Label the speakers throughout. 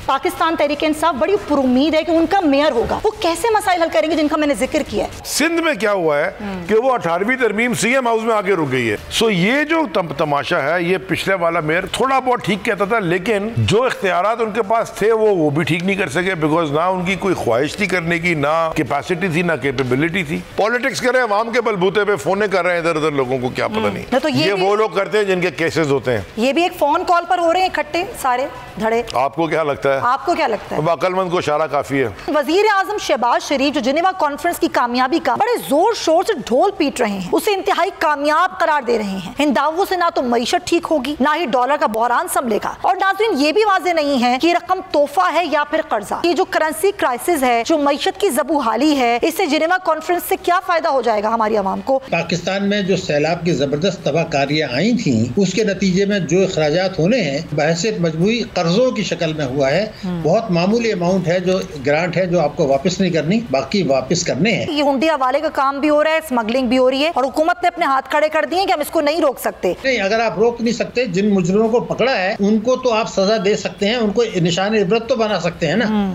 Speaker 1: पाकिस्तान तहरीक इंसाफ बड़ी पुरुमीद है कि उनका मेयर होगा, वो कैसे मसाइल हल करेंगे जिनका मैंने जिक्र किया है।
Speaker 2: सिंध में क्या हुआ है कि वो 18वीं तरमीम सीएम हाउस में आके रुक गई है। सो ये जो तमाशा है, ये पिछले वाला मेयर थोड़ा बहुत ठीक कहता था, लेकिन जो इख्तियारात उनके पास थे वो भी ठीक नहीं कर सके, बिकॉज ना उनकी कोई ख्वाहिश थी करने की, ना कैपेसिटी थी, ना कैपेबिलिटी थी। पॉलिटिक्स कर रहे हैं अवाम के बलबूते पे, फोन कर रहे हैं इधर उधर लोगों को, क्या पता नहीं।
Speaker 1: तो ये
Speaker 2: वो लोग करते हैं जिनके केसेस होते हैं।
Speaker 1: ये भी एक फोन कॉल पर हो रहे हैं इकट्ठे सारे धड़े।
Speaker 2: आपको क्या लगता है?
Speaker 1: आपको क्या लगता है?
Speaker 2: अक्लमंद को इशारा काफी है।
Speaker 1: वजीर आजम शहबाज शरीफ जो जिनेवा कॉन्फ्रेंस की कामयाबी का बड़े जोर शोर से ढोल पीट रहे हैं, उसे इंतहाई कामयाब करार दे रहे हैं। इन दावों से ना तो मईशत ठीक होगी, ना ही डॉलर का बहरान संभलेगा। और नाज़रीन, ये भी वाज़ेह नहीं है कि रकम तोहफा है या फिर कर्जा। ये जो करेंसी क्राइसिस है, जो मईशत की ज़बूहाली है, इससे जिनेवा कॉन्फ्रेंस से क्या फायदा हो जाएगा हमारी आवाम को?
Speaker 3: पाकिस्तान में जो सैलाब की जबरदस्त तबाहकारियां आई थी, उसके नतीजे में जो अखराजात होने हैं बहैसियत मजबूरी कर्जों की शक्ल में हुआ है। बहुत मामूली अमाउंट है, जो ग्रांट है, जो आपको वापस नहीं करनी, बाकी वापस करने हैं।
Speaker 1: ये हुंडी हवाले का काम भी हो रहा है, स्मगलिंग भी हो रही है, और हुकूमत ने अपने हाथ खड़े कर दिए कि हम इसको नहीं रोक सकते।
Speaker 3: नहीं, अगर आप रोक नहीं सकते, जिन मुजरिमों को पकड़ा है उनको तो आप सजा दे सकते हैं, उनको निशान इबरत तो बना सकते हैं ना।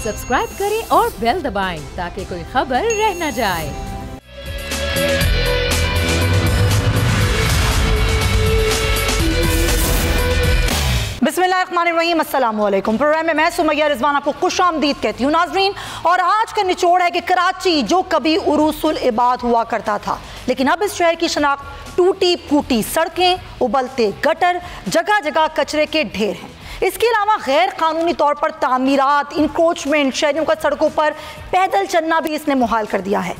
Speaker 4: सब्सक्राइब करें और बेल दबाएं ताकि कोई खबर रह न जाए।
Speaker 1: बिस्मिल्लाहिर्रहमानिर्रहीम, अस्सलाम वालेकुम। प्रोग्राम में मैं सुमैया रिजवान आपको खुशामदीद कहती हूँ नाजरीन। और आज का निचोड़ है कि कराची जो कभी उरूसुल इबाद हुआ करता था, लेकिन अब इस शहर की शनाख्त टूटी फूटी सड़कें, उबलते गटर, जगह जगह कचरे के ढेर हैं। इसके अलावा गैर कानूनी तौर पर तामीरात, इंक्रोचमेंट, शहरियों का सड़कों पर पैदल चलना भी इसने मुहाल कर दिया है।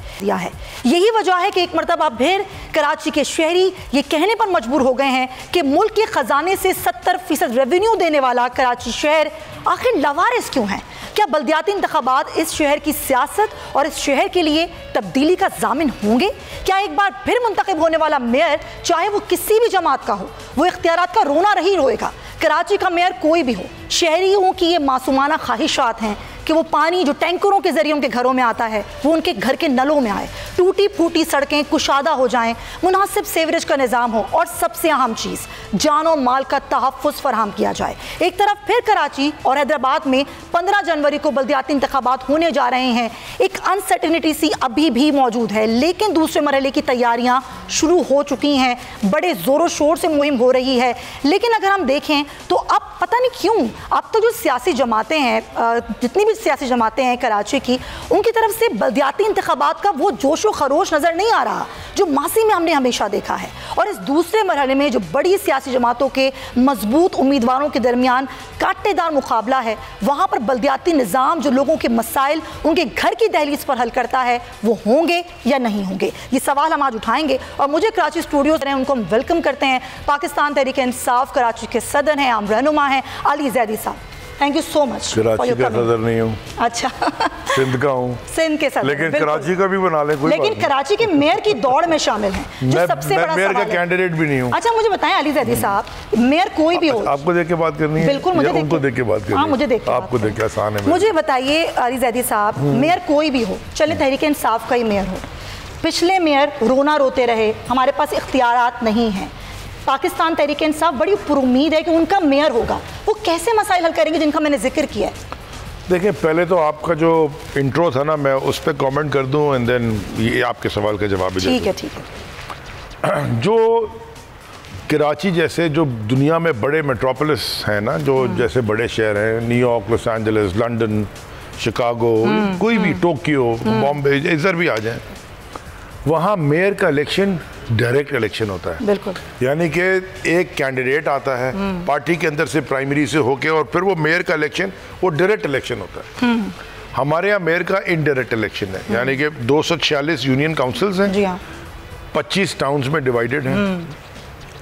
Speaker 1: यही वजह है कि एक मरतबा फिर कराची के शहरी ये कहने पर मजबूर हो गए हैं कि मुल्क के खजाने से 70% रेवेन्यू देने वाला कराची शहर आखिर लवारिस क्यों है? क्या बल्दियाती इंतखाबात इस शहर की सियासत और इस शहर के लिए तब्दीली का जामिन होंगे? क्या एक बार फिर मुंतखब होने वाला मेयर, चाहे वो किसी भी जमात का हो, वो इख्तियारात का रोना रही रोएगा? कराची का मेयर कोई भी हो, शहरियों की ये मासूमाना ख्वाहिशात हैं कि वो पानी जो टैंकरों के जरिए उनके घरों में आता है वो उनके घर के नलों में आए, टूटी फूटी सड़कें कुशादा हो जाएं, मुनासिब सीवरेज का निज़ाम हो, और सबसे अहम चीज़ जानो माल का तहफ़्फ़ुज़ फराहम किया जाए। एक तरफ फिर कराची और हैदराबाद में 15 जनवरी को बल्दियाती इंतखाबात होने जा रहे हैं। एक अनसर्टेनिटी सी अभी भी मौजूद है, लेकिन दूसरे मरहले की तैयारियाँ शुरू हो चुकी हैं, बड़े ज़ोरों शोर से मुहिम हो रही है। लेकिन अगर हम देखें तो अब पता नहीं क्यों अब तो जो सियासी जमातें हैं, जितनी भी सियासी जमातें हैं कराची की, उनकी तरफ से बल्दियाती इंतखाबात का वो जोश व खरोश नज़र नहीं आ रहा जो मासी में हमने हमेशा देखा है। और इस दूसरे मरहले में जो बड़ी सियासी जमातों के मजबूत उम्मीदवारों के दरमियान कांटेदार मुकाबला है, वहाँ पर बल्दियाती निज़ाम जो लोगों के मसाइल उनके घर की दहलीज पर हल करता है, वो होंगे या नहीं होंगे, ये सवाल हम आज उठाएंगे। और मुझे कराची स्टूडियोज हैं, उनको हम वेलकम करते हैं। पाकिस्तान तहरीक इंसाफ कराची के सदर हैं, आम रहनुमा हैं, अली जैदी साहब। Thank you so much.
Speaker 2: Karachi का सदर नहीं हूँ,
Speaker 1: अच्छा
Speaker 2: सिंध का हूँ,
Speaker 1: सिंध के सदर,
Speaker 2: लेकिन कराची का भी बना ले कोई,
Speaker 1: लेकिन कराची के मेयर की दौड़ में शामिल हैं, जो सबसे बड़ा
Speaker 2: मेयर का कैंडिडेट भी नहीं हूँ।
Speaker 1: अच्छा मुझे बताएं अली जैदी साहब, मेयर कोई भी हो,
Speaker 2: आपको देख के बात करनी है?
Speaker 1: बिल्कुल मुझे
Speaker 2: उनको देख के बात करनी है।
Speaker 1: हाँ मुझे देख के,
Speaker 2: आपको देख के आसान है।
Speaker 1: मुझे बताइए अली जैदी साहब, मेयर कोई भी हो, चले तहरीक इंसाफ का ही मेयर हो, पिछले मेयर रोना रोते रहे, हमारे पास इख्तियारात नहीं हैं, पाकिस्तान तहरीक इंसाफ बड़ी पुरुमीद है कि उनका मेयर होगा, वो कैसे मसाइल हल करेंगे जिनका मैंने जिक्र किया है?
Speaker 2: देखिए, पहले तो आपका जो इंट्रो था ना, मैं उस पर कमेंट कर दूं एंड देन ये आपके सवाल का जवाब भी
Speaker 1: ठीक है। ठीक है।
Speaker 2: जो कराची जैसे जो दुनिया में बड़े मेट्रोपोलिस हैं ना, जो जैसे बड़े शहर हैं, New York, Los Angeles, London, Chicago, कोई भी, टोक्यो, बॉम्बे, इधर भी आ जाए, वहाँ मेयर का इलेक्शन डायरेक्ट इलेक्शन होता है।
Speaker 1: बिल्कुल।
Speaker 2: यानी कि एक कैंडिडेट आता है पार्टी के अंदर से, प्राइमरी से होके, और फिर वो मेयर का इलेक्शन वो डायरेक्ट इलेक्शन होता है। हमारे यहाँ मेयर का इनडायरेक्ट इलेक्शन है, यानी कि 246 यूनियन काउंसिल्स हैं,
Speaker 1: जी हाँ,
Speaker 2: 25 टाउन्स में डिवाइडेड हैं,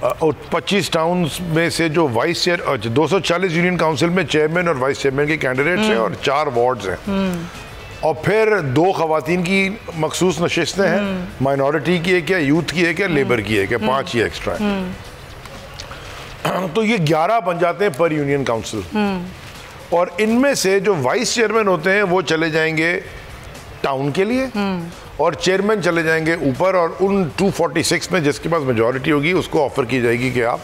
Speaker 2: और 25 टाउन्स में से जो वाइस चेयर, 240 यूनियन काउंसिल में चेयरमैन और वाइस चेयरमैन के कैंडिडेट्स हैं, और 4 वार्ड्स हैं, और फिर 2 खवातीन की मखसूस नशिस्तें हैं, माइनॉरिटी की एक है, यूथ की एक है, लेबर की एक है, 5 ही एक्स्ट्रा है। तो ये 11 बन जाते हैं पर यूनियन काउंसिल, और इनमें से जो वाइस चेयरमैन होते हैं वो चले जाएंगे टाउन के लिए, और चेयरमैन चले जाएंगे ऊपर, और उन 246 में जिसके पास मेजॉरिटी होगी उसको ऑफर की जाएगी कि आप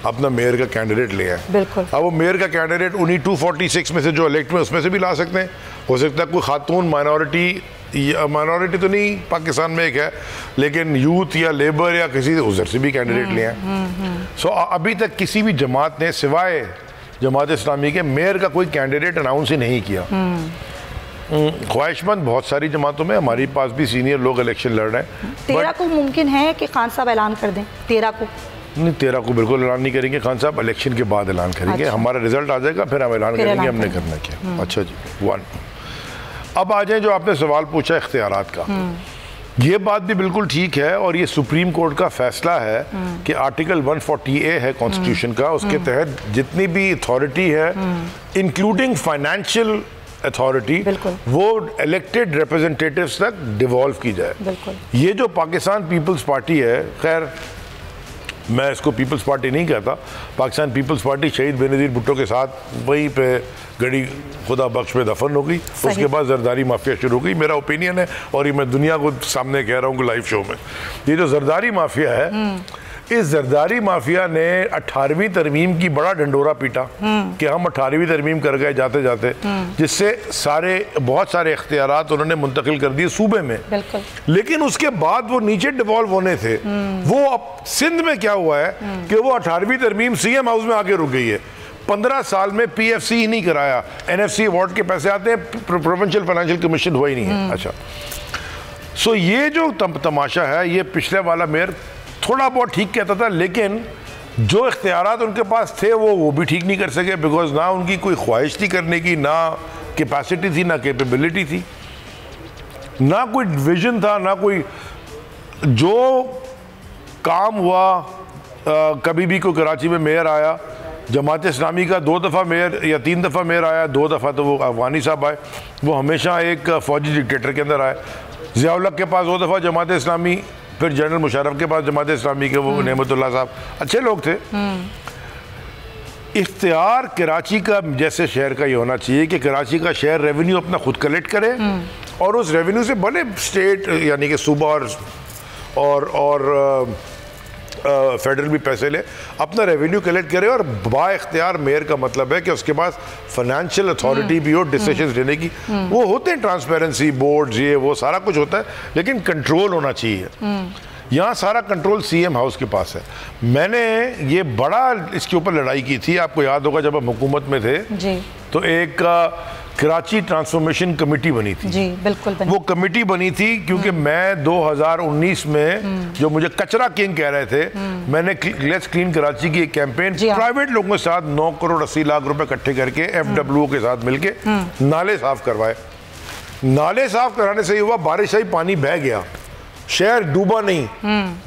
Speaker 2: अपना मेयर का कैंडिडेट ले आए।
Speaker 1: बिल्कुल।
Speaker 2: अब वो मेयर का कैंडिडेट उन्हीं 246 में से जो इलेक्ट में उसमें से भी ला सकते हैं। हो सकता है कोई खातून माइनॉरिटी तो नहीं पाकिस्तान में एक है, लेकिन यूथ या लेबर या किसी उधर से भी कैंडिडेट ले आए। सो अभी तक किसी भी जमात ने सिवाय जमात इस्लामी के मेयर का कोई कैंडिडेट अनाउंस ही नहीं किया। ख्वाहिशमंद बहुत सारी जमातों में, हमारे पास भी सीनियर लोग इलेक्शन लड़ रहे हैं।
Speaker 1: 13 को मुमकिन है कि खान साहब ऐलान कर दें? 13 को
Speaker 2: नहीं, 13 को बिल्कुल ऐलान नहीं करेंगे खान साहब, इलेक्शन के बाद ऐलान करेंगे।
Speaker 1: अच्छा।
Speaker 2: हमारा रिजल्ट आ जाएगा फिर हम ऐलान करेंगे हमने करना क्या। अच्छा जी, 1। अब आ जाए जो आपने सवाल पूछा इख्तियारात का, ये बात भी बिल्कुल ठीक है और ये सुप्रीम कोर्ट का फैसला है कि आर्टिकल 140A है कॉन्स्टिट्यूशन का, उसके तहत जितनी भी अथॉरिटी है इंक्लूडिंग फाइनेंशियल अथॉरिटी वो इलेक्टेड रिप्रेजेंटेटिव्स तक डिवॉल्व की जाए। ये जो पाकिस्तान पीपल्स पार्टी है, खैर मैं इसको पीपल्स पार्टी नहीं कहता, पाकिस्तान पीपल्स पार्टी शहीद बेनज़ीर भुट्टो के साथ वहीं पे गड़ी खुदा बख्श में दफन हो गई, उसके बाद जरदारी माफिया शुरू हो गई। मेरा ओपिनियन है और ये मैं दुनिया को सामने कह रहा हूँ लाइव शो में, ये जो जरदारी माफिया है, इस जरदारी माफिया ने 18वीं तरमीम की बड़ा डंडोरा पीटा कि हम 18वीं तरमीम कर गए जाते जाते, जिससे बहुत सारे इख्तियारात उन्होंने मुंतकिल कर दिए सूबे में। लेकिन उसके बाद वो नीचे डिवॉल्व होने थे। वो अब सिंध में क्या हुआ है कि वो 18वीं तरमीम सीएम हाउस में आके रुक गई है। 15 साल में PFC ही नहीं कराया, NFC अवार्ड के पैसे आते हैं, प्रोविंशियल फाइनेंशियल कमीशन हुआ ही नहीं है। अच्छा, सो ये जो तमाशा है, ये पिछले वाला मेयर थोड़ा बहुत ठीक कहता था, लेकिन जो इख्तियारात उनके पास थे वो भी ठीक नहीं कर सके, बिकॉज ना उनकी कोई ख्वाहिश थी करने की, ना कैपेसिटी थी, ना कैपेबिलिटी थी, ना कोई विजन था, ना कोई जो काम हुआ। कभी भी कोई कराची में मेयर आया, जमात इस्लामी का 2 दफ़ा मेयर या 3 दफ़ा मेयर आया, 2 दफ़ा तो वो अफगानी साहब आए, वो हमेशा एक फौजी डिक्टेटर के अंदर आए। ज़ियाउल हक के पास 2 दफ़ा जमात इस्लामी, फिर जनरल मुशर्रफ के पास जमात इस्लामी के वो नेमतुल्लाह साहब, अच्छे लोग थे। इख्तियार कराची का जैसे शहर का ये होना चाहिए कि कराची का शहर रेवेन्यू अपना खुद कलेक्ट करे और उस रेवेन्यू से भले स्टेट यानी कि सूबा और फेडरल भी पैसे ले, अपना रेवेन्यू कलेक्ट करे। और बा इख्तियार मेयर का मतलब है कि उसके पास फाइनेंशियल अथॉरिटी भी हो डिसीजंस लेने की। वो होते हैं ट्रांसपेरेंसी बोर्ड, ये वो सारा कुछ होता है, लेकिन कंट्रोल होना चाहिए। यहाँ सारा कंट्रोल सीएम हाउस के पास है। मैंने ये बड़ा इसके ऊपर लड़ाई की थी, आपको याद होगा जब हम हुकूमत में थे जी। तो एक कराची ट्रांसफॉर्मेशन कमेटी बनी थी। जी बिल्कुल बनी। वो कमेटी बनी थी क्योंकि मैं 2019 में जो मुझे कचरा किंग कह रहे थे, मैंने लेट्स क्लीन कराची की एक कैंपेन प्राइवेट लोगों के साथ 9 करोड़ 80 लाख रुपए इकट्ठे करके FWO के साथ मिलके नाले साफ करवाए। नाले साफ कराने से ही हुआ, बारिश आई, पानी बह गया, शहर डूबा नहीं।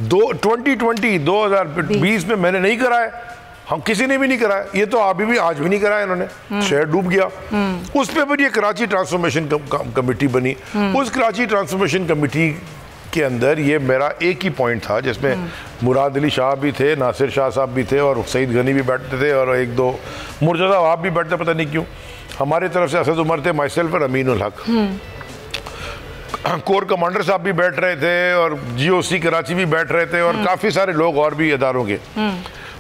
Speaker 2: 2020 में मैंने नहीं कराए, हम किसी ने भी नहीं कराया, ये तो अभी भी आज भी नहीं कराया इन्होंने, शहर डूब गया। उस पे फिर ये कराची ट्रांसफॉर्मेशन कमेटी बनी। उस कराची ट्रांसफॉर्मेशन कमेटी के अंदर ये मेरा एक ही पॉइंट था, जिसमें मुराद अली शाह भी थे, नासिर शाह साहब भी थे और सईद गनी भी बैठते थे और 1-2 मुर्तज़ा आप भी बैठते, पता नहीं क्यों। हमारी तरफ से असद उमर थे, माइसेल्फ और अमीनुल हक, कोर कमांडर साहब भी बैठ रहे थे और GOC कराची भी बैठ रहे थे और काफ़ी सारे लोग और भी इदारों के।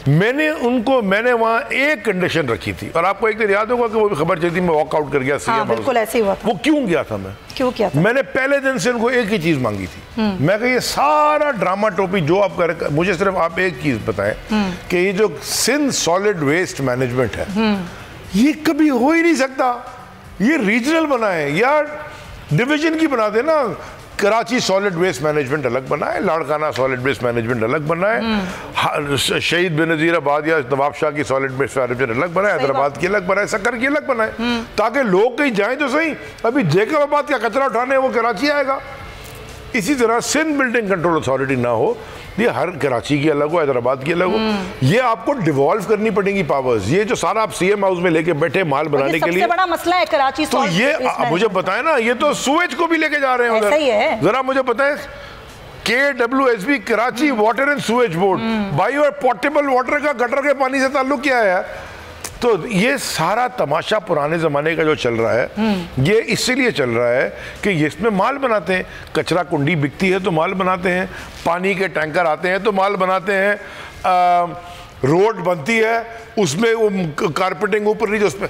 Speaker 2: मैंने वहाँ एक कंडीशन रखी थी और आपको एक दिन याद होगा कि वो भी खबर चली थी, मैं वॉकआउट कर गया।
Speaker 1: हाँ, बिल्कुल ऐसे ही हुआ था।
Speaker 2: वो क्यों गया था? मैं क्यों किया था? मैंने पहले दिन से उनको एक ही चीज मांगी थी। मैं कहा ये सारा ड्रामा टोपी जो आप कर, मुझे सिर्फ आप एक चीज बताएं कि ये जो सिंध सॉलिड वेस्ट मैनेजमेंट है ये कभी हो ही नहीं सकता। ये रीजनल बनाए या डिवीजन की बना देना, कराची सॉलिड वेस्ट मैनेजमेंट अलग बनाए, लाड़काना सॉलिड वेस्ट मैनेजमेंट अलग बनाए, शहीद बेनज़ीराबाद या नवाब शाह की सॉलिड वेस्ट मैनेजमेंट अलग बनाए, हैदराबाद की अलग बनाए, सक्कर की अलग बनाए, ताकि लोग कहीं जाएं तो सही। अभी जैकबाबाद का कचरा उठाने वो कराची आएगा। इसी तरह सिंध बिल्डिंग कंट्रोल अथॉरिटी ना हो, ये हर कराची की अलग हो, हैदराबाद की अलग हो, ये आपको डिवॉल्व करनी पड़ेगी पावर्स। ये जो सारा आप सीएम हाउस में लेके बैठे माल बनाने के लिए,
Speaker 1: सबसे बड़ा मसला है कराची।
Speaker 2: तो ये मुझे बताएं ना, ये तो सुएज को भी लेके जा रहे हैं उधर। जरा मुझे बताएं, KWSB Karachi water and Suez board, bio portable water का गटर के पानी से ताल्लुक क्या है? तो ये सारा तमाशा पुराने ज़माने का जो चल रहा है, ये इसीलिए चल रहा है कि इसमें माल बनाते हैं। कचरा कुंडी बिकती है तो माल बनाते हैं, पानी के टैंकर आते हैं तो माल बनाते हैं, रोड बनती है उसमें वो कारपेटिंग ऊपर नीचे, उसमें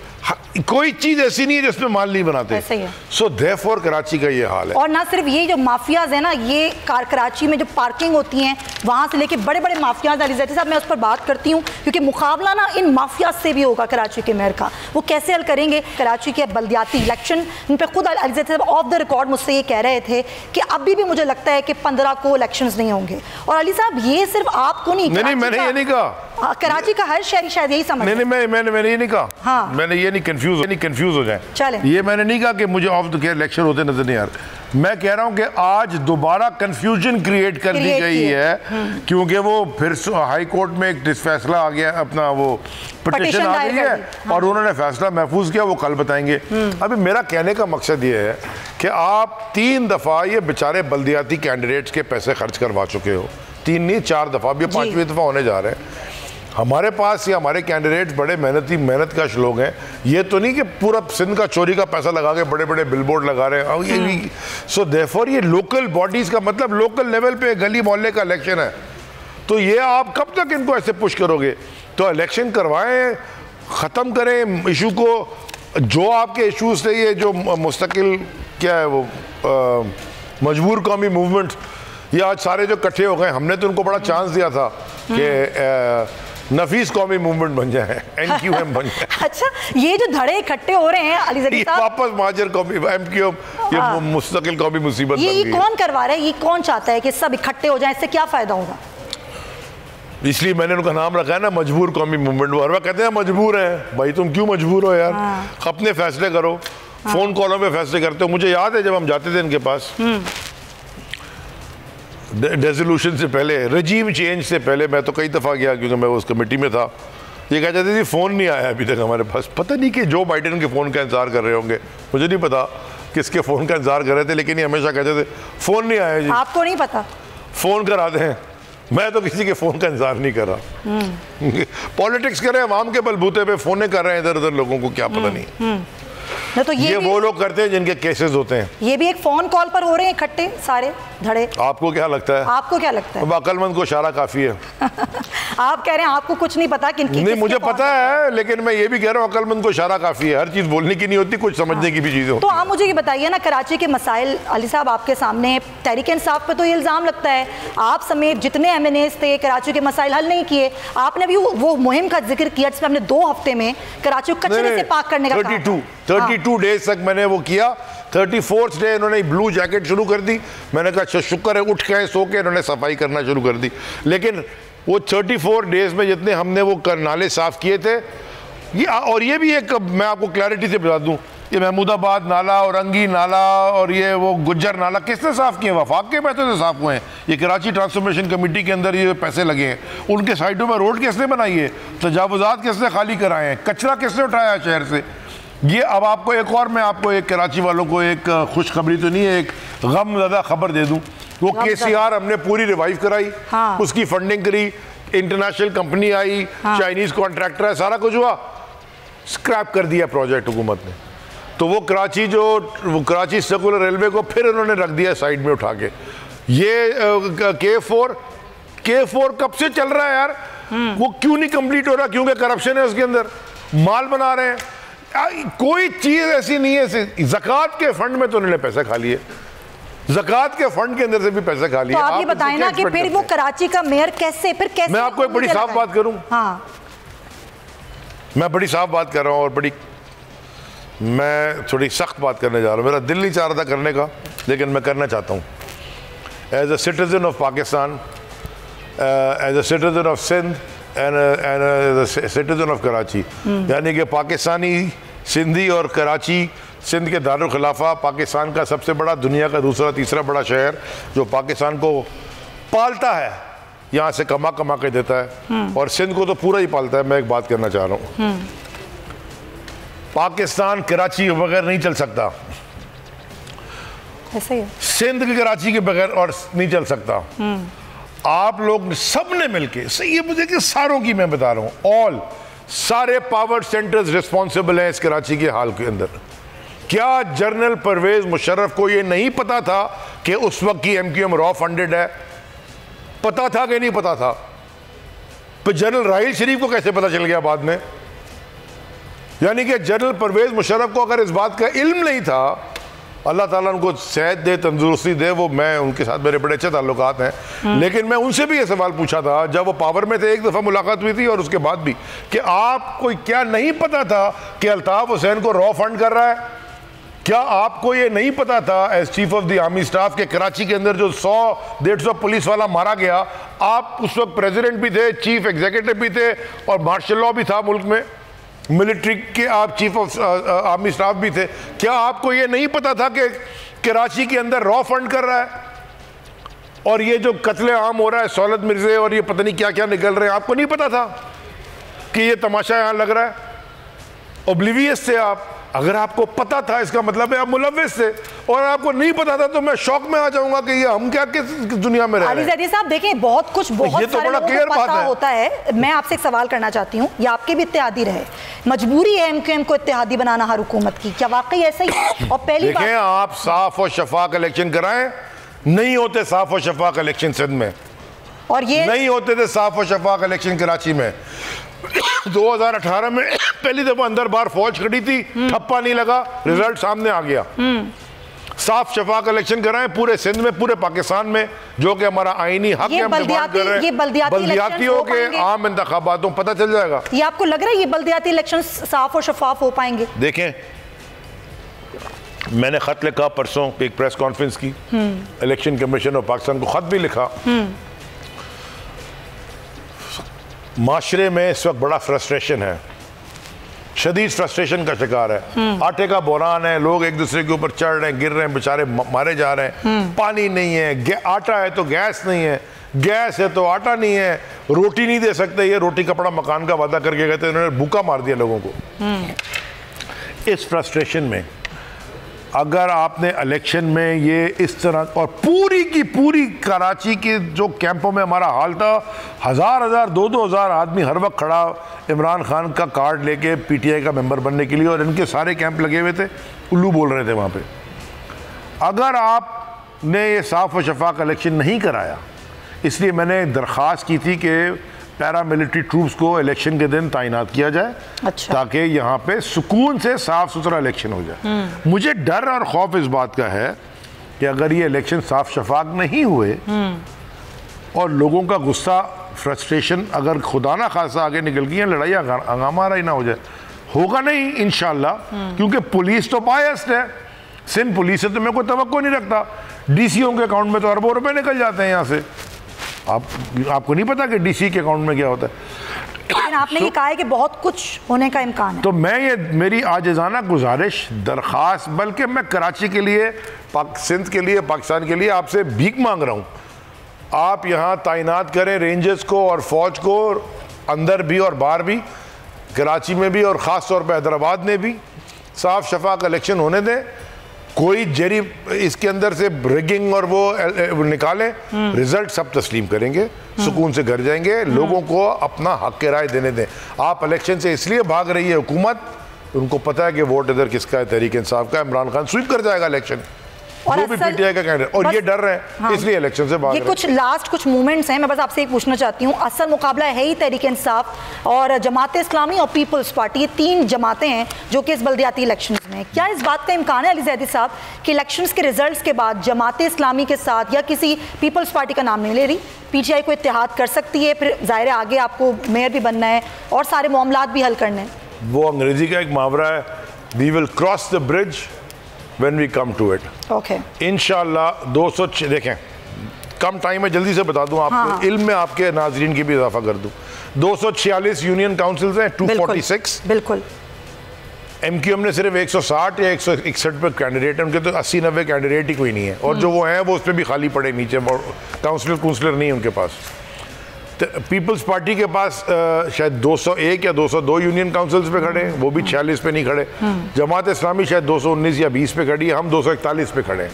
Speaker 2: कोई चीज ऐसी नहीं है जिसमें माल नहीं बनाते। सो देयरफॉर कराची का ये हाल है।
Speaker 1: और ना सिर्फ ये जो माफियाज है ना, ये कराची में जो पार्किंग होती हैं वहां से लेके बड़े बड़े माफियाज, अलीज़ैदी साहब मैं उस पर बात करती हूँ क्योंकि मुकाबला ना इन माफियाज से भी होगा कराची के मेयर का। वो कैसे हल करेंगे कराची के बल्दियाती इलेक्शन, इन पर खुद अलीज़ैदी साहब ऑफ द रिकॉर्ड मुझसे ये कह रहे थे कि अभी भी मुझे लगता है कि 15 को इलेक्शन नहीं होंगे। और अली साहब ये सिर्फ आपको नहीं,
Speaker 2: मैंने ये नहीं कहा,
Speaker 1: कराची का हर शहरी शायद यही समझ।
Speaker 2: नहीं मैंने ये नहीं कहा। हाँ। मैंने ये नहीं कंफ्यूज हो जाए, चले ये मैंने नहीं कहा कि मुझे ऑफ द इलेक्शन होते नजर नहीं आ रहे। मैं कह रहा हूं कि आज दोबारा कंफ्यूजन क्रिएट कर दी गई है क्योंकि वो फिर हाई कोर्ट में एक फैसला आ गया, अपना वो पिटीशन आ गई है। हाँ। और उन्होंने फैसला महफूज किया, वो कल बताएंगे। अभी मेरा कहने का मकसद ये है कि आप 3 दफा ये बेचारे बल्दियाती कैंडिडेट्स के पैसे खर्च करवा चुके हो, 3 नहीं 4 दफा, भी 5वीं दफा होने जा रहे हैं। हमारे पास ये हमारे कैंडिडेट्स बड़े मेहनतकश लोग हैं। ये तो नहीं कि पूरा सिंध का चोरी का पैसा लगा के बड़े बड़े बिलबोर्ड लगा रहे हैं। सो देयरफॉर ये लोकल बॉडीज का मतलब लोकल लेवल पे गली मोहल्ले का इलेक्शन है, तो ये आप कब तक इनको ऐसे पुश करोगे? तो इलेक्शन करवाएं, ख़त्म करें इशू को। जो आपके इशूज थे, ये जो मुस्तकिल क्या है वो मजबूर कौमी मूवमेंट, ये आज सारे जो इकट्ठे हो गए, हमने तो उनको बड़ा चांस दिया था कि नफीस कौमी मूवमेंट बन जाए, NQM बन जाए।
Speaker 1: अच्छा, ये जो धड़े इकट्ठे हो रहे हैं अलीज़ैदी साहब,
Speaker 2: वापस महाजर कौमी MQM, ये मुस्तकिल कौमी मुसीबत बन गई।
Speaker 1: ये कौन करवा रहा है, ये कौन चाहता है कि सब इकट्ठे हो जाएं, इससे क्या फायदा होगा?
Speaker 2: इसलिए मैंने उनका नाम रखा है ना मजबूर कौमी मूवमेंट। वो कहते हैं मजबूर हैं, भाई तुम क्यों मजबूर हो यार? अपने फैसले करो, फोन कॉलों पे फैसले करते हो। मुझे याद है जब हम जाते थे इनके पास रेजोल्यूशन से पहले, रजीम चेंज से पहले, मैं तो कई दफ़ा गया क्योंकि मैं उस कमेटी में था। ये कह जाते थे फ़ोन नहीं आया अभी तक हमारे पास। पता नहीं कि जो बाइडेन के फ़ोन का इंतज़ार कर रहे होंगे, मुझे नहीं पता किसके फ़ोन का इंतज़ार कर रहे थे, लेकिन ये हमेशा कहते थे फ़ोन नहीं आया जी।
Speaker 1: आपको नहीं पता?
Speaker 2: फ़ोन करा दें। मैं तो किसी के फ़ोन का इंतज़ार नहीं कर रहा। पॉलिटिक्स कर रहे हैं आवाम के बलबूते पे, फ़ोन कर रहे हैं इधर उधर लोगों को, क्या पता नहीं।
Speaker 1: तो ये
Speaker 2: वो लोग करते हैं जिनके केसेस होते हैं।
Speaker 1: ये भी एक फोन कॉल पर हो रहे हैं इकट्ठे सारे धड़े।
Speaker 2: आपको क्या लगता है?
Speaker 1: आपको क्या लगता है?
Speaker 2: अक्लमंद को इशारा काफी है।
Speaker 1: आप कह रहे हैं आपको कुछ नहीं पता किनकी?
Speaker 2: नहीं, मुझे पता है, लेकिन मैं ये भी कह रहा हूँ अक्लमंद को इशारा काफी है। हर चीज बोलने की नहीं होती, कुछ समझने की भी चीजें होती।
Speaker 1: तो आप मुझे ये बताइए ना, कराची के मसाइल अली साहब आपके सामने, तहरीक इंसाफ पे तो ये इल्जाम लगता है आप समेत जितने MNAs थे कराची के मसाइल हल नहीं किए। आपने भी वो मुहिम का जिक्र किया जिसमें हमने 2 हफ्ते में कराची को कचरे से पाक करने का
Speaker 2: 32 डेज तक मैंने वो किया। 34th डे इन्होंने ब्लू जैकेट शुरू कर दी। मैंने कहा अच्छा शुक्र है, उठ के सो के इन्होंने सफाई करना शुरू कर दी। लेकिन वो 34 डेज में जितने हमने वो नाले साफ किए थे, और ये भी एक मैं आपको क्लैरिटी से बता दूं, ये महमूदाबाद नाला और रंगी नाला और ये वो गुज्जर नाला किसने साफ किए? वफाक के पैसों से साफ हुए हैं। ये कराची ट्रांसफॉर्मेशन कमेटी के अंदर ये पैसे लगे हैं। उनके साइडों में रोड किसने बनाई है? तजावुजात किसने खाली कराए हैं? कचरा किसने उठाया शहर से? ये अब आपको एक और, मैं आपको एक कराची वालों को एक खुशखबरी तो नहीं है, एक गमज़दा खबर दे दूं। वो KCR हमने पूरी रिवाइव कराई। हाँ। उसकी फंडिंग करी, इंटरनेशनल कंपनी आई। हाँ। चाइनीज कॉन्ट्रैक्टर है, सारा कुछ हुआ, स्क्रैप कर दिया प्रोजेक्ट हुकूमत ने। तो वो कराची सर्कुलर रेलवे को फिर उन्होंने रख दिया साइड में उठा के। ये K4 कब से चल रहा है यार? वो क्यों नहीं कंप्लीट हो रहा? क्योंकि करप्शन है उसके अंदर, माल बना रहे हैं। कोई चीज ऐसी नहीं है। ज़कात के फंड में तो उन्होंने पैसे खा लिए, ज़कात के फंड के अंदर से भी पैसे खा लिए।
Speaker 1: तो आप ये बताएं ना कि फिर वो कराची का मेयर कैसे
Speaker 2: मैं आपको एक बड़ी साफ बात करूं।
Speaker 1: हाँ।
Speaker 2: मैं बड़ी साफ बात कर रहा हूं और मैं थोड़ी सख्त बात करने जा रहा हूं। मेरा दिल नहीं चाह रहा था करने का, लेकिन मैं करना चाहता हूं। As a citizen of Pakistan, as a citizen of Sindh and citizen of Karachi, यानी कि पाकिस्तानी सिंधी और कराची, सिंध के दारुल खिलाफा, पाकिस्तान का सबसे बड़ा, दुनिया का दूसरा तीसरा बड़ा शहर जो पाकिस्तान को पालता है, यहाँ से कमा के देता है, और सिंध को तो पूरा ही पालता है। मैं एक बात करना चाह रहा हूँ, पाकिस्तान कराची के बगैर नहीं चल सकता,
Speaker 1: ऐसे ही
Speaker 2: सिंध की कराची के बगैर और नहीं चल सकता। आप लोग सब ने मिलके, सही है मुझे कि सारों की मैं बता रहा हूं, ऑल सारे पावर सेंटर्स रिस्पॉन्सिबल हैं इस कराची के हाल के अंदर। क्या जनरल परवेज मुशर्रफ को यह नहीं पता था कि उस वक्त की MQM रॉ फंडेड है? पता था कि नहीं पता था? तो जनरल राहिल शरीफ को कैसे पता चल गया बाद में? यानी कि जनरल परवेज मुशर्रफ को अगर इस बात का इल्म नहीं था, अल्लाह ताला उनको सेहत दे, तंदुरुस्ती दे, वो मैं उनके साथ मेरे बड़े अच्छे ताल्लुकात हैं, लेकिन मैं उनसे भी ये सवाल पूछा था जब वो पावर में थे, एक दफ़ा मुलाकात हुई थी और उसके बाद भी, कि आपको क्या नहीं पता था कि अल्ताफ हुसैन को रॉ फंड कर रहा है? क्या आपको ये नहीं पता था as chief of the army staff के कराची के अंदर जो 100-150 पुलिस वाला मारा गया, आप उस वक्त प्रेसिडेंट भी थे, चीफ एग्जीक्यूटिव भी थे और मार्शल लॉ भी था मुल्क में, मिलिट्री के आप चीफ ऑफ आर्मी स्टाफ भी थे? क्या आपको ये नहीं पता था कि कराची के अंदर रॉ फंड कर रहा है? और ये जो कत्ले आम हो रहा है, सौलत मिर्जे और ये पता नहीं क्या क्या निकल रहे हैं, आपको नहीं पता था कि ये तमाशा यहाँ लग रहा है? ओब्लिवियस थे आप। अगर आपको पता था इसका मतलब है आप मुलव्विस थे, और आपको नहीं पता था तो मैं शौक में आ जाऊंगा कि ये हम क्या किस दुनिया में रह रहे हैं।
Speaker 1: अली साहब देखें, बहुत कुछ बहुत
Speaker 2: ये तो
Speaker 1: सारे
Speaker 2: बड़ा
Speaker 1: लोगों
Speaker 2: क्लियर
Speaker 1: को पता
Speaker 2: बात है।
Speaker 1: होता है। मैं आपसे एक सवाल करना चाहती हूँ, ये आपके भी इत्तेहादी रहे, मजबूरी है एमक्यूएम को इत्तेहादी बनाना हर हुकूमत की, क्या वाकई ऐसा ही? और पहली बात,
Speaker 2: देखें, आप साफ और शफाफ इलेक्शन कराएं, नहीं होते साफ और शफाफ इलेक्शन सिंध में,
Speaker 1: और ये
Speaker 2: नहीं होते थे साफ और शफाफ इलेक्शन कराची में। 2018 में पहली दफा अंदर बाहर फौज खड़ी थी, ठप्पा नहीं लगा, रिजल्ट सामने आ गया। साफ शफाफ इलेक्शन कराएं पूरे सिंध में, पूरे पाकिस्तान में, जो कि हमारा आईनी हक है, हम डिमांड कर रहे हैं। बल्दियातियों के आम इंतखाबातों पता चल जाएगा।
Speaker 1: ये आपको लग रहा है ये बल्दियाती इलेक्शन साफ और शफाफ हो पाएंगे?
Speaker 2: देखें, मैंने खत लिखा परसों, एक प्रेस कॉन्फ्रेंस की, इलेक्शन कमीशन ऑफ पाकिस्तान को खत भी लिखा। माशरे में इस वक्त बड़ा फ्रस्ट्रेशन है, शदीद फ्रस्ट्रेशन का शिकार है, आटे का बोरान है, लोग एक दूसरे के ऊपर चढ़ रहे हैं, गिर रहे हैं, बेचारे मारे जा रहे हैं, पानी नहीं है, आटा है तो गैस नहीं है, गैस है तो आटा नहीं है, रोटी नहीं दे सकते, ये रोटी कपड़ा मकान का वादा करके गए थे, उन्होंने भूखा मार दिया लोगों को। इस फ्रस्ट्रेशन में अगर आपने इलेक्शन में ये इस तरह, और पूरी की पूरी कराची के जो कैंपों में हमारा हाल था, 1000-1000 2-2000 आदमी हर वक्त खड़ा इमरान खान का कार्ड लेके पीटीआई का मेंबर बनने के लिए, और इनके सारे कैंप लगे हुए थे, उल्लू बोल रहे थे वहाँ पे। अगर आपने ये साफ और शफाफ इलेक्शन नहीं कराया, इसलिए मैंने दरख्वास्त की थी कि पैरामिलिट्री ट्रूप्स को इलेक्शन के दिन तैनात किया जाए,
Speaker 1: अच्छा, ताकि
Speaker 2: यहाँ पे सुकून से साफ सुथरा इलेक्शन हो जाए। मुझे डर और खौफ इस बात का है कि अगर ये इलेक्शन साफ शफाफ नहीं हुए और लोगों का गुस्सा, फ्रस्ट्रेशन अगर खुदा ना खासा आगे निकल गई, लड़ाई हंगामा रही ना हो जाए, होगा नहीं इंशाल्लाह, क्योंकि पुलिस तो बायस्ड है। सिंध पुलिस से तो मैं कोई तवक्को नहीं रखता, डीसीओ के अकाउंट में तो अरबों रुपए निकल जाते हैं यहाँ से। आपको नहीं पता कि डीसी के अकाउंट में क्या होता है।
Speaker 1: लेकिन आपने ये कहा है कि बहुत कुछ होने का इम्कान है, तो
Speaker 2: मैं ये मेरी आजिज़ाना गुजारिश, दरख्वास्त, बल्कि मैं कराची के लिए, सिंध के लिए, पाकिस्तान के लिए आपसे भीख मांग रहा हूँ, आप यहाँ तैनात करें रेंजर्स को और फौज को, अंदर भी और बाहर भी, कराची में भी और ख़ास तौर पर हैदराबाद में भी। साफ शफाफ इलेक्शन होने दें, कोई जरी इसके अंदर से रिगिंग और वो निकालें, रिजल्ट सब तस्लीम करेंगे, सुकून से घर जाएंगे, लोगों को अपना हक के राय देने दें। आप इलेक्शन से इसलिए भाग रही है हुकूमत, उनको पता है कि वोट इधर किसका है, तहरीक इंसाफ का, इमरान खान स्वीप कर जाएगा इलेक्शन,
Speaker 1: और
Speaker 2: जो भी पीटीआई का कैंडिडेट, और ये डर रहे हैं, हाँ, इसलिए इलेक्शन से भाग
Speaker 1: ये कुछ लास्ट कुछ मूवमेंट्स हैं। मैं बस आपसे एक पूछना चाहती हूँ, असल मुकाबला है ही तहरीक इंसाफ और जमात इस्लामी और पीपल्स पार्टी, ये 3 जमातें हैं जो कि इस बल्दियाती इलेक्शंस में। क्या इस बात का इम्कान है अली ज़ैदी साहब कि इलेक्शंस के रिजल्ट्स के बाद जमात इस्लामी के साथ, या किसी पीपल्स पार्टी का नाम नहीं ले रही, पीटीआई को इत्तेहाद कर सकती है? फिर जाहिर है आगे आपको मेयर भी बनना है और सारे मामलात भी हल करने हैं।
Speaker 2: वो अंग्रेजी का एक मुहावरा है, we will cross the bridge when we come to it.
Speaker 1: Okay.
Speaker 2: इंशाल्लाह 206, देखें कम टाइम है, जल्दी से बता दूं आपको, हाँ। इल्म में आपके नाजरीन की भी इजाफा कर दूं। 246 यूनियन काउंसिल्स हैं, 246
Speaker 1: बिल्कुल।
Speaker 2: एमक्यूएम ने सिर्फ 160 या 161 पे कैंडिडेट है, उनके तो 80-90 कैंडिडेट ही कोई नहीं है, और जो वो हैं वो उस पर भी खाली पड़े नीचे, काउंसलर नहीं है उनके पास। पीपल्स पार्टी के पास शायद 201 या 202 यूनियन काउंसिल्स पे खड़े हैं, वो भी 46 पे नहीं खड़े। जमात इस्लामी शायद 219 या 20 पे खड़ी है, हम 241 पे खड़े हैं।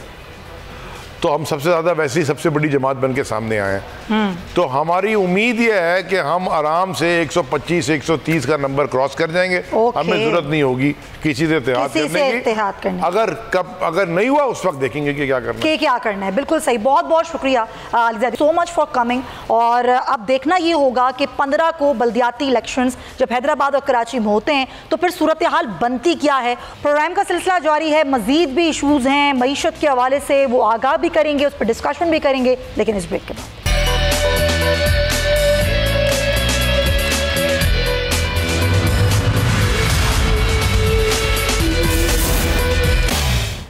Speaker 2: तो हम सबसे ज़्यादा वैसे ही सबसे बड़ी जमात बन के सामने आए हैं। तो हमारी उम्मीद यह है कि हम आराम से 125-130 का नंबर क्रॉस कर जाएंगे। हमें जरूरत नहीं होगी किसी से इत्तेहाद करने की। अगर नहीं हुआ उस वक्त देखेंगे कि क्या करना है।
Speaker 1: बिल्कुल सही, बहुत बहुत शुक्रिया सो मच फॉर कमिंग। और अब देखना ये होगा कि 15 को बल्दियाती इलेक्शंस जब हैदराबाद और कराची में होते हैं तो फिर सूरत हाल बनती क्या है। प्रोग्राम का सिलसिला जारी है, मजीद भी इशूज़ हैं मईशत के हवाले से, वो आगाह भी करेंगे, उस पर डिस्कशन भी करेंगे, लेकिन इस ब्रेक के बाद।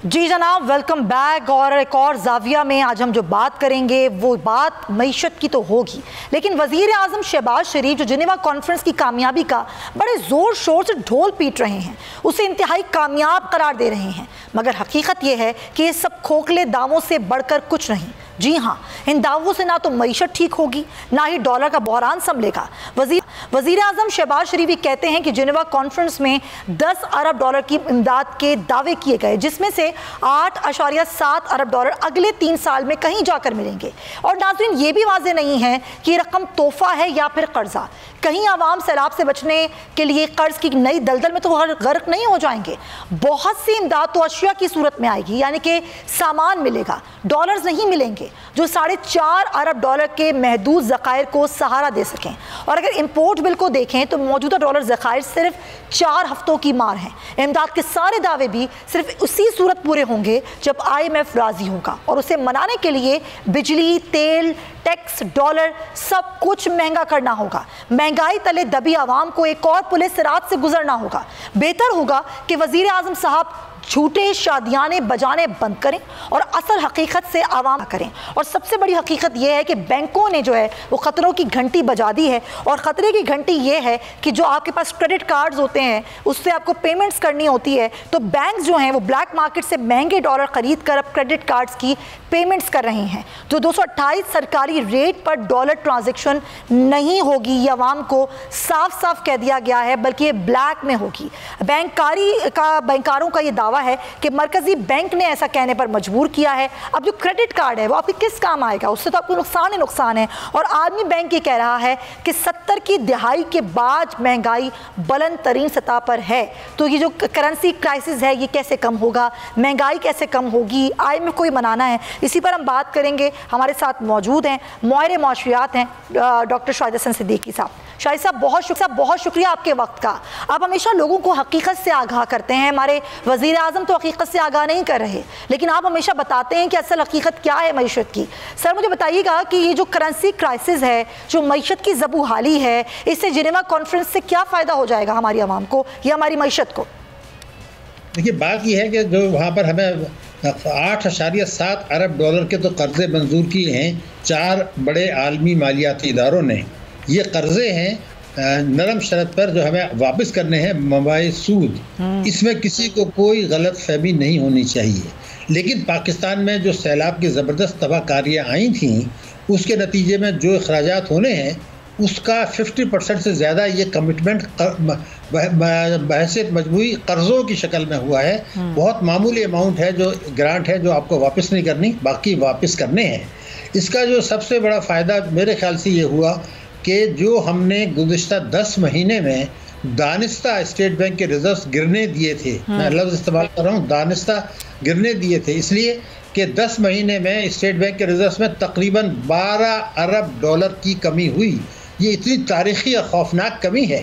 Speaker 1: जी जनाब, वेलकम बैक। और एक और जाविया में आज हम जो बात करेंगे वो बात मईशत की तो होगी, लेकिन वज़ीर आज़म शहबाज शरीफ जो जिनेवा कॉन्फ्रेंस की कामयाबी का बड़े ज़ोर शोर से ढोल पीट रहे हैं, उसे इंतहाई कामयाब करार दे रहे हैं, मगर हकीकत यह है कि ये सब खोखले दावों से बढ़कर कुछ नहीं। जी हाँ, इन दावों से ना तो मईशत ठीक होगी, ना ही डॉलर का बहरान संभलेगा। वज़ीर आज़म शहबाज शरीफ कहते हैं कि जिनेवा कॉन्फ्रेंस में 10 अरब डॉलर की इमदाद के दावे किए गए, जिसमें से 8.7 अरब डॉलर अगले 3 साल में कहीं जाकर मिलेंगे। और नाज़रीन, ये भी वाज़ेह नहीं है कि रकम तोहफा है या फिर कर्जा। कहीं आवाम सैलाब से बचने के लिए कर्ज की नई दलदल में तो गर्क नहीं हो जाएंगे। बहुत सी इमदाद तो अशिया की सूरत में आएगी, यानी कि सामान मिलेगा, डॉलर्स नहीं मिलेंगे, जो 4.5 अरब डॉलर के महदूद ज़खायर को सहारा दे सकें। और अगर इम्पोर्ट बिल को देखें तो मौजूदा डॉलर ज़खायर सिर्फ 4 हफ्तों की मार हैं। इमदाद के सारे दावे भी सिर्फ उसी सूरत पूरे होंगे जब IMF राज़ी होगा, और उसे मनाने के लिए बिजली, तेल, टैक्स, डॉलर सब कुछ महंगा करना होगा। महंगाई तले दबी आवाम को एक और पुलिस रात से गुजरना होगा। बेहतर होगा कि वज़ीर आज़म साहब झूठे शादियाने बजाने बंद करें और असल हकीकत से आवाम करें। और सबसे बड़ी हकीकत यह है कि बैंकों ने जो है वो ख़तरों की घंटी बजा दी है, और ख़तरे की घंटी ये है कि जो आपके पास क्रेडिट कार्ड्स होते हैं उससे आपको पेमेंट्स करनी होती है, तो बैंक जो हैं वो ब्लैक मार्केट से महंगे डॉलर ख़रीद कर अब क्रेडिट कार्ड्स की पेमेंट्स कर रही हैं। जो 228 सरकारी रेट पर डॉलर ट्रांजेक्शन नहीं होगी, ये आवाम को साफ साफ कह दिया गया है, बल्कि ये ब्लैक में होगी। बैंकारों का ये दावा है कि मरकजी बैंक ने ऐसा कहने पर मजबूर किया है। अब जो क्रेडिट कार्ड है वो आपके किस काम आएगा, उससे तो आपको नुकसान ही नुकसान है। और आदमी बैंक ये कह रहा है कि 70 की दिहाई के बाद महंगाई बुलंद तरीन सतह पर है, तो ये जो करेंसी क्राइसिस है ये कैसे कम होगा, महंगाई कैसे कम होगी, IMF को ही मनाना है। इसी पर हम बात करेंगे। हमारे साथ मौजूद हैं माहिर मौशरियात हैं डॉक्टर शाहिद हसन सिद्दीकी साहब। शाहिद साहब बहुत शुक्रिया आपके वक्त का। आप हमेशा लोगों को हकीकत से आगाह करते हैं, हमारे वज़ीर आज़म तो हकीकत से आगाह नहीं कर रहे, लेकिन आप हमेशा बताते हैं कि असल हकीकत क्या है मईशत की। सर मुझे बताइएगा कि ये जो करेंसी क्राइसिस है, जो मईशत की ज़बू हाली है, इससे जिनेवा कॉन्फ्रेंस से क्या फ़ायदा हो जाएगा हमारी आवाम को या हमारी मईशत को?
Speaker 3: देखिए, बात यह है कि जो वहाँ पर हमें 8.7 अरब डॉलर के तो कर्जे मंजूर किए हैं 4 बड़े आलमी मालियाती इदारों ने। ये कर्जे हैं नरम शरत पर जो हमें वापस करने हैं मवाए सूद। इसमें किसी को कोई गलत फहमी नहीं होनी चाहिए। लेकिन पाकिस्तान में जो सैलाब की ज़बरदस्त तबाहकारियाँ आई थीं, उसके नतीजे में जो अखराजात होने हैं उसका 50% से ज़्यादा ये कमिटमेंट बहैसियत मजबूरी कर्ज़ों की शक्ल में हुआ है। बहुत मामूली अमाउंट है जो ग्रांट है जो आपको वापस नहीं करनी, बाकी वापस करने हैं। इसका जो सबसे बड़ा फ़ायदा मेरे ख्याल से ये हुआ कि जो हमने गुज़िश्ता 10 महीने में दानिस्ता स्टेट बैंक के रिजर्व्स गिरने दिए थे, मैं लफ्ज़ इस्तेमाल कर रहा हूँ, दानिस्ता गिरने दिए थे, इसलिए कि 10 महीने में स्टेट बैंक के रिजर्व्स में तकरीबन 12 अरब डॉलर की कमी हुई। ये इतनी तारीखी और खौफनाक कमी है।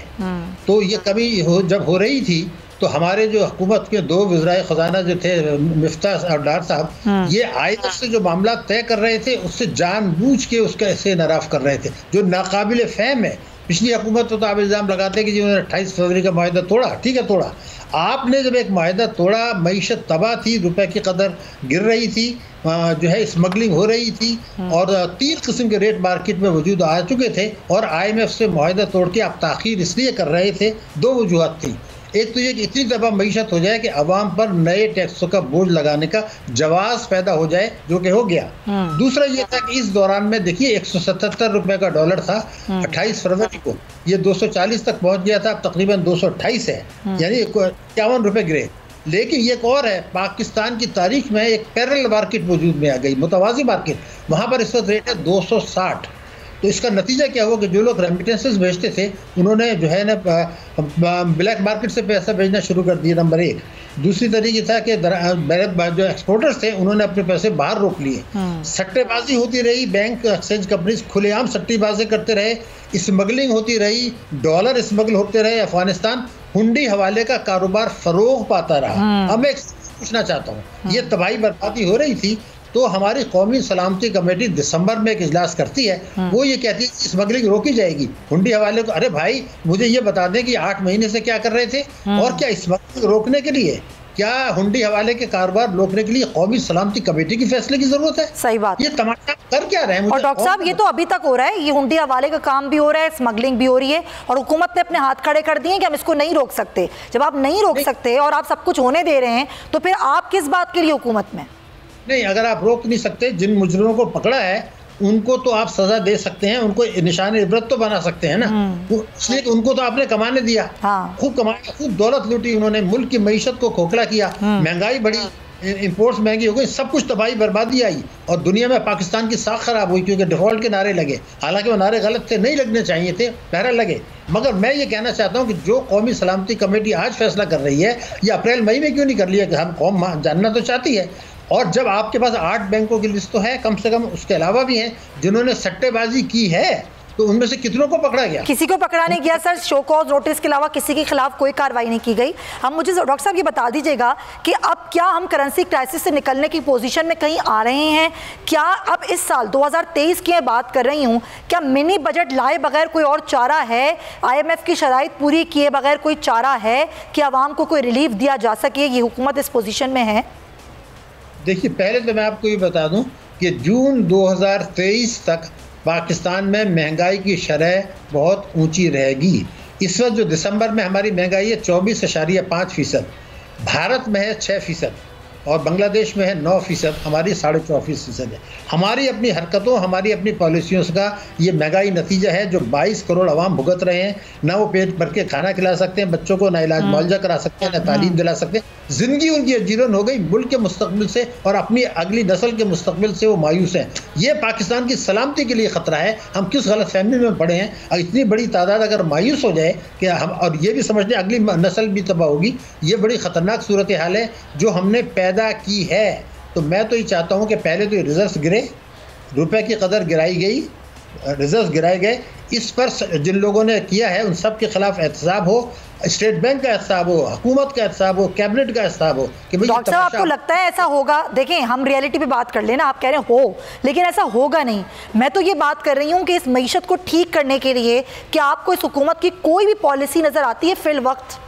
Speaker 3: तो ये कमी जब हो रही थी तो हमारे जो हुकूमत के 2 वज़राए ख़जाना जो थे मिफ्ताह और डार साहब, ये IMF से जो मामला तय कर रहे थे उससे जानबूझ के उसका ऐसे नाराफ़ कर रहे थे जो नाकाबिल फ़हम है। पिछली हुकूमत तो आप इल्ज़ाम लगाते कि जिन्होंने 28 फरवरी का माहिदा तोड़ा, ठीक है तोड़ा। आपने जब एक माहिदा तोड़ा, मईशत तबाह थी, रुपए की कदर गिर रही थी, जो है स्मगलिंग हो रही थी, और 3 किस्म के रेट मार्केट में वजूद आ चुके थे, और IMF से माहिदा तोड़ के आप ताख़ीर इसलिए कर रहे थे। 2 वजूहत थी। एक तो ये कि इतनी दफ़ा मईशत हो जाए कि आवाम पर नए टैक्सों का बोझ लगाने का जवाब पैदा हो जाए, जो कि हो गया। दूसरा ये था कि इस दौरान में देखिए 177 रुपए का डॉलर था 28 फरवरी को, ये 240 तक पहुंच गया था, अब तकरीबन 228 है, यानी 51 रुपए गिरे। लेकिन ये एक और है, पाकिस्तान की तारीख में एक पैरेलल मार्केट वजूद में आ गई, मुतवाज़ी मार्केट, वहाँ पर इस वक्त रेट है 260। तो इसका नतीजा क्या हुआ कि जो लोग रेमिटेंसेस भेजते थे उन्होंने जो है ना ब्लैक मार्केट से पैसा भेजना शुरू कर दिया, नंबर एक। दूसरी तरीके था कि जो एक्सपोर्टर्स थे उन्होंने अपने पैसे बाहर रोक लिए। सट्टेबाजी होती रही, बैंक एक्सचेंज कंपनीज खुलेआम सट्टेबाजी करते रहे, स्मगलिंग होती रही, डॉलर स्मगल होते रहे, अफगानिस्तान हुंडी हवाले का कारोबार फरोग पाता रहा। अब मैं पूछना चाहता हूँ, ये तबाही बर्बादी हो रही थी तो हमारी कौमी सलामती कमेटी दिसंबर में एक इजलास करती है, वो ये कहती है कि स्मगलिंग रोकी जाएगी, हुंडी हवाले को। अरे भाई मुझे ये बता दें कि 8 महीने से क्या कर रहे थे, और क्या स्मगलिंग रोकने के लिए, क्या हुंडी हवाले के कारोबार रोकने के लिए कौमी सलामती कमेटी की फैसले की जरूरत है?
Speaker 1: सही बात।
Speaker 3: ये तमाशा कर क्या रहे हैं?
Speaker 1: और डॉक्टर साहब ये तो अभी तक हो रहा है, ये हुंडी हवाले का काम भी हो रहा है, स्मगलिंग भी हो रही है, और हुकूमत ने अपने हाथ खड़े कर दिए कि हम इसको नहीं रोक सकते। जब आप नहीं रोक सकते और आप सब कुछ होने दे रहे हैं तो फिर आप किस बात के लिए हुकूमत में?
Speaker 3: नहीं, अगर आप रोक नहीं सकते, जिन मुजरिमों को पकड़ा है उनको तो आप सजा दे सकते हैं, उनको निशान इबरत तो बना सकते हैं ना। इसलिए उनको तो आपने कमाने दिया, खूब कमाया, खूब दौलत लूटी उन्होंने, मुल्क की मईशत को खोखला किया, महंगाई बढ़ी, इंपोर्ट्स महंगी हो गई, सब कुछ तबाही बर्बादी आई, और दुनिया में पाकिस्तान की साख खराब हुई क्योंकि डिफॉल्ट के नारे लगे। हालांकि वो नारे गलत थे, नहीं लगने चाहिए थे, बहरहाल लगे। मगर मैं ये कहना चाहता हूँ कि जो कौमी सलामती कमेटी आज फैसला कर रही है, ये अप्रैल मई में क्यों नहीं कर लिया कि हम कौम जानना तो चाहती है। और जब आपके पास 8 बैंकों की लिस्ट तो है कम से कम, उसके अलावा भी हैं जिन्होंने सट्टेबाजी की है, तो उनमें से कितनों को पकड़ा गया? किसी को पकड़ा नहीं गया सर। शो कॉज नोटिस के अलावा किसी के खिलाफ कोई कार्रवाई नहीं की गई। हम मुझे डॉक्टर साहब ये बता दीजिएगा कि अब क्या हम करेंसी क्राइसिस से निकलने की पोजीशन में कहीं आ रहे हैं? क्या अब इस साल 2023 की मैं बात कर रही हूँ, क्या मिनी बजट लाए बगैर कोई और चारा है? IMF की शराइत पूरी किए बगैर कोई चारा है कि आवाम को कोई रिलीफ दिया जा सके? ये हुकूमत इस पोजीशन में है? देखिए, पहले तो मैं आपको ये बता दूं कि जून 2023 तक पाकिस्तान में महंगाई की शरह बहुत ऊंची रहेगी। इस वक्त जो दिसंबर में हमारी महंगाई है 24.5%, भारत में है 6% और बांग्लादेश में है 9%, हमारी 4.5% है। हमारी अपनी हरकतों, हमारी अपनी पॉलिसियों का ये महंगाई नतीजा है जो 22 करोड़ आवाम भुगत रहे हैं। ना वो पेट भर के खाना खिला सकते हैं बच्चों को, ना इलाज मुआवजा करा सकते हैं, ना तालीम दिला सकते हैं। ज़िंदगी उनकी अजीरन हो गई, मुल्क के मुस्तकबिल से और अपनी अगली नस्ल के मुस्तकबिल से वो मायूस हैं। ये पाकिस्तान की सलामती के लिए ख़तरा है। हम किस गलत फहमी में पड़े हैं, और इतनी बड़ी तादाद अगर मायूस हो जाए कि हम, और ये भी समझ लें अगली नस्ल भी तबाह होगी, ये बड़ी ख़तरनाक सूरत हाल है जो हमने पैदा की है। तो मैं तो ये चाहता हूँ कि पहले तो रिजर्व्स गिरे, रुपए की कदर गिराई गई, रिजर्व गिराए गए। इस पर जिन लोगों ने किया है उन सब के खिलाफ एहतसाब हो, स्टेट बैंक का एहतसाब हो, हुकूमत का एहतसाब हो, कैबिनेट का एहतसाब हो कि भाई
Speaker 1: डॉक्टर साहब आपको लगता है ऐसा होगा? देखें, हम रियलिटी पे बात कर लेना, आप कह रहे हो, लेकिन ऐसा होगा नहीं। मैं तो ये बात कर रही हूँ कि इस मईशत को ठीक करने के लिए क्या आपको इस हुकूमत की कोई भी पॉलिसी नजर आती है फिल वक्त?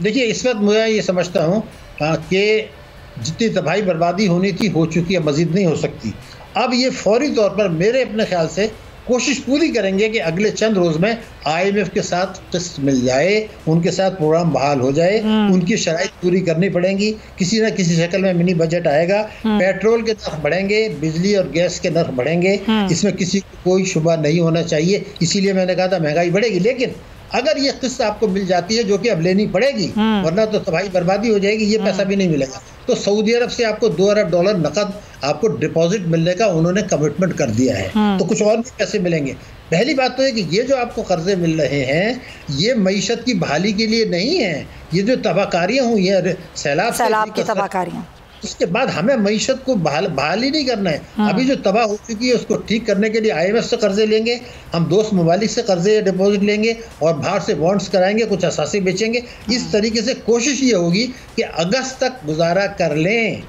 Speaker 3: देखिए, इस वक्त मैं ये समझता हूँ कि जितनी तबाही बर्बादी होनी थी हो चुकी है, मजीद नहीं हो सकती। अब ये फौरी तौर पर मेरे अपने ख्याल से कोशिश पूरी करेंगे कि अगले चंद रोज में IMF के साथ किस्त मिल जाए, उनके साथ प्रोग्राम बहाल हो जाए, उनकी शराइत पूरी करनी पड़ेंगी। किसी न किसी शक्ल में मिनी बजट आएगा, पेट्रोल के नर्ख बढ़ेंगे, बिजली और गैस के नर्ख बढ़ेंगे, इसमें किसी को कोई शुबा नहीं होना चाहिए। इसीलिए मैंने कहा था महंगाई बढ़ेगी, लेकिन अगर ये किस्त आपको मिल जाती है, जो कि अब लेनी पड़ेगी वरना तो तबाही बर्बादी हो जाएगी, ये पैसा भी नहीं मिलेगा, तो सऊदी अरब से आपको $2 अरब नकद आपको डिपॉजिट मिलने का उन्होंने कमिटमेंट कर दिया है। तो कुछ और भी पैसे मिलेंगे। पहली बात तो है कि ये जो आपको कर्जे मिल रहे हैं ये मईशत की बहाली के लिए नहीं है। ये जो तबाहकारियाँ हुई हैं, सैलाब
Speaker 1: की तबाहकारियाँ,
Speaker 3: उसके बाद हमें मईशत को बहाली नहीं करना है। अभी जो तबाह हो चुकी है उसको ठीक करने के लिए IMF से कर्जे लेंगे, हम दोस्त ममालिक से कर्जे डिपॉजिट लेंगे और बाहर से बॉन्ड्स कराएंगे, कुछ असासी बेचेंगे। इस तरीके से कोशिश ये होगी कि अगस्त तक गुजारा कर लें,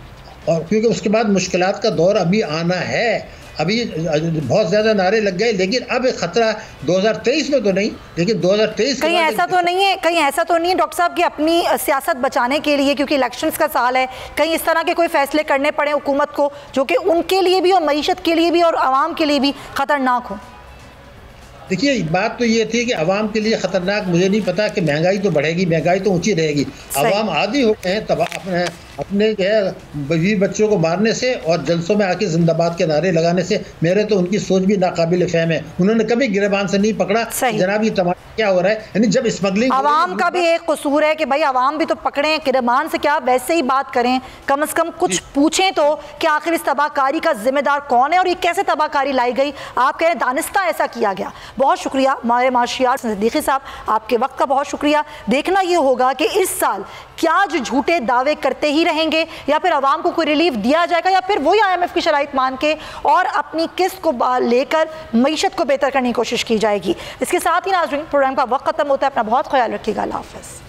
Speaker 3: और क्योंकि उसके बाद मुश्किलात का दौर अभी आना है। अभी बहुत ज़्यादा नारे लग गए, लेकिन अब खतरा 2023 में तो नहीं, लेकिन 2023
Speaker 1: कहीं ऐसा तो नहीं है, कहीं ऐसा तो नहीं है डॉक्टर साहब कि अपनी सियासत बचाने के लिए, क्योंकि इलेक्शंस का साल है, कहीं इस तरह के कोई फैसले करने पड़े हुकूमत को जो कि उनके लिए भी और मईशत के लिए भी और आवाम के लिए भी खतरनाक हो?
Speaker 3: देखिए, बात तो ये थी कि आवाम के लिए ख़तरनाक, मुझे नहीं पता कि महंगाई तो बढ़ेगी, महंगाई तो ऊंची रहेगी। आवाम आदी हो गए हैं अपने अपने जो है बीवी बच्चों को मारने से और जलसों में आके जिंदाबाद के नारे लगाने से मेरे तो उनकी सोच भी नाकाबिल फहम है। उन्होंने कभी गिरबान से नहीं पकड़ा जनाब ये तमाशा क्या हो रहा है। यानी जब स्मगलिंग
Speaker 1: आवाम का भी एक कसूर है कि भाई आवाम भी तो पकड़े, गिरबान से क्या वैसे ही बात करें, कम से कम कुछ पूछें तो कि आखिर इस तबाहकारी का जिम्मेदार कौन है और ये कैसे तबाहकारी लाई गई। आप कह रहे हैं दानिस्ता ऐसा किया गया। बहुत शुक्रिया हमारे माशियार सिद्दीकी साहब, आपके वक्त का बहुत शुक्रिया। देखना ये होगा कि इस साल क्या जो झूठे दावे करते ही रहेंगे या फिर आवाम को कोई रिलीफ दिया जाएगा या फिर वही IMF की शराइत मान के और अपनी किस्त को लेकर मईशत को बेहतर करने की कोशिश की जाएगी। इसके साथ ही नाज़रीन प्रोग्राम का वक्त खत्म होता है। अपना बहुत ख्याल रखिएगा। अल्लाह हाफ़िज़।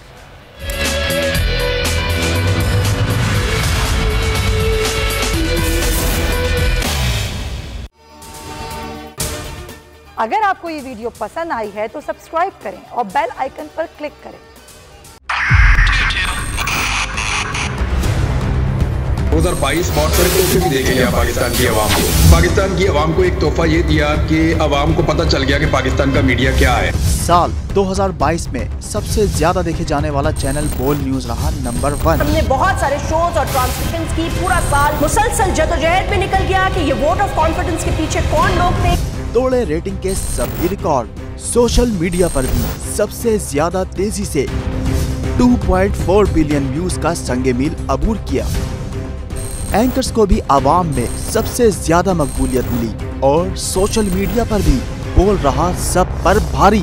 Speaker 1: अगर आपको ये वीडियो पसंद आई है तो सब्सक्राइब करें और बेल आइकन पर क्लिक करें।
Speaker 5: 2022 बहुत सारे तोहफे भी देखे गया पाकिस्तान की आवाम को। पाकिस्तान की आवाम को एक तोहफा ये दिया कि आवाम को पता चल गया कि पाकिस्तान का मीडिया क्या है।
Speaker 6: साल 2022 में सबसे ज्यादा देखे जाने वाला चैनल बोल न्यूज रहा नंबर 1।
Speaker 7: हमने बहुत सारे शोज और ट्रांसमिशंस की, पूरा साल मुसलसल जदोजहद में निकल गया कि ये वोट ऑफ कॉन्फिडेंस के पीछे कौन लोग थे।
Speaker 6: तोड़े रेटिंग के सभी रिकॉर्ड। सोशल मीडिया पर भी सबसे ज्यादा तेजी से 2.4 बिलियन व्यूज का संगे मील अबूर किया। एंकर्स को भी आवाम में सबसे ज्यादा मकबूलियत मिली और सोशल मीडिया पर भी बोल रहा सब पर भारी।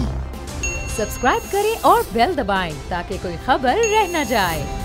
Speaker 4: सब्सक्राइब करें और बेल दबाएं ताकि कोई खबर रह न जाए।